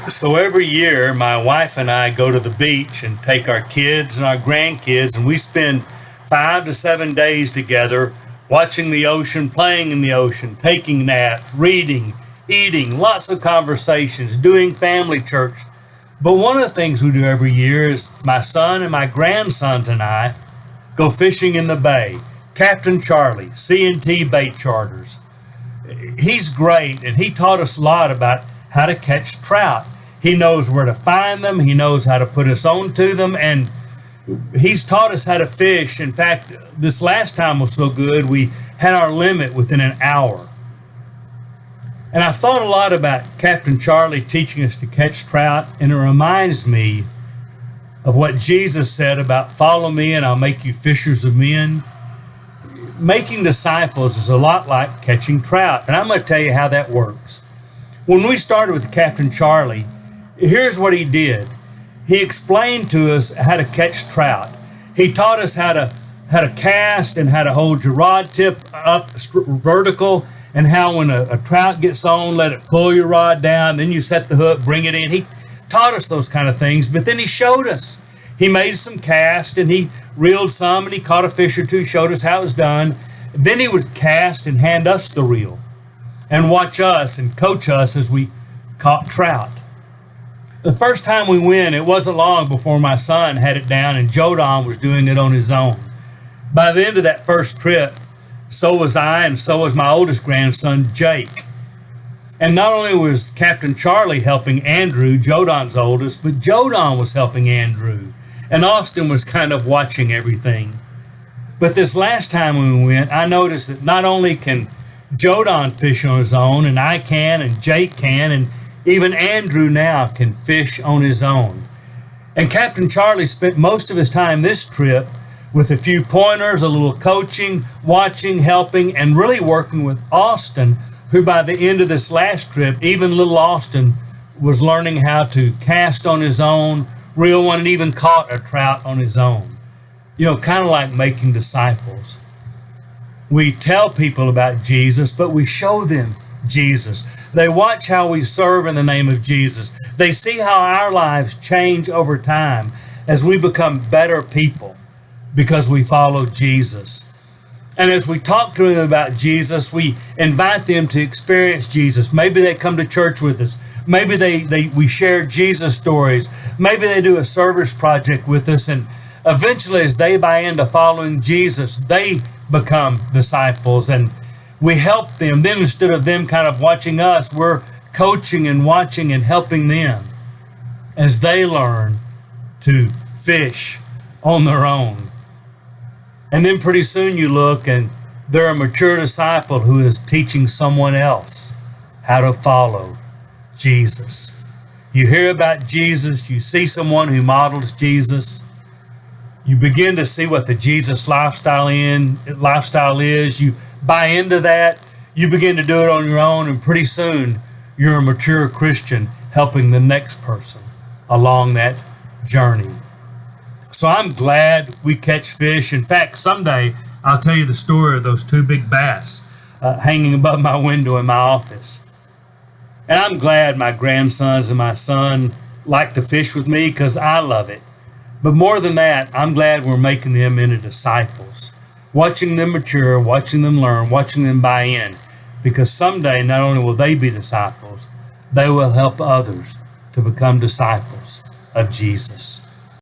So every year, my wife and I go to the beach and take our kids and our grandkids, and we spend 5 to 7 days together watching the ocean, playing in the ocean, taking naps, reading, eating, lots of conversations, doing family church. But one of the things we do every year is my son and my grandsons and I go fishing in the bay. Captain Charlie, C&T Bait Charters. He's great, and he taught us a lot about how to catch trout. He knows where to find them. He knows how to put us on to them, and he's taught us how to fish. In fact, this last time was so good, we had our limit within an hour. And I thought a lot about Captain Charlie teaching us to catch trout, and it reminds me of what Jesus said about follow me and I'll make you fishers of men. Making disciples is a lot like catching trout, and I'm going to tell you how that works. When we started with Captain Charlie, here's what he did. He explained to us how to catch trout. He taught us how to cast and how to hold your rod tip up vertical, and how when a trout gets on, let it pull your rod down, then you set the hook, bring it in. He taught us those kind of things, but then he showed us. He made some cast, and he reeled some, and he caught a fish or two, showed us how it was done. Then he would cast and hand us the reel and watch us and coach us as we caught trout. The first time we went, it wasn't long before my son had it down and Jodan was doing it on his own. By the end of that first trip, so was I, and so was my oldest grandson, Jake. And not only was Captain Charlie helping Andrew, Jodan's oldest, but Jodan was helping Andrew. And Austin was kind of watching everything. But this last time we went, I noticed that not only can Jodan fish on his own, and I can, and Jake can, and even Andrew now can fish on his own. And Captain Charlie spent most of his time this trip with a few pointers, a little coaching, watching, helping, and really working with Austin, who by the end of this last trip, even little Austin was learning how to cast on his own, reel one, and even caught a trout on his own. You know, kind of like making disciples. We tell people about Jesus, but we show them Jesus. They watch how we serve in the name of Jesus. They see how our lives change over time as we become better people because we follow Jesus. And as we talk to them about Jesus, we invite them to experience Jesus. Maybe they come to church with us. Maybe we share Jesus stories. Maybe they do a service project with us. And eventually, as they buy into following Jesus, they become disciples. And we help them. Then instead of them kind of watching us, we're coaching and watching and helping them as they learn to fish on their own. And then pretty soon you look and they're a mature disciple who is teaching someone else how to follow Jesus. You hear about Jesus, you see someone who models Jesus, you begin to see what the Jesus lifestyle is, you buy into that, you begin to do it on your own, and pretty soon you're a mature Christian helping the next person along that journey. So I'm glad we catch fish. In fact, someday I'll tell you the story of those two big bass hanging above my window in my office. And I'm glad my grandsons and my son like to fish with me because I love it. But more than that, I'm glad we're making them into disciples. Watching them mature, watching them learn, watching them buy in. Because someday not only will they be disciples, they will help others to become disciples of Jesus.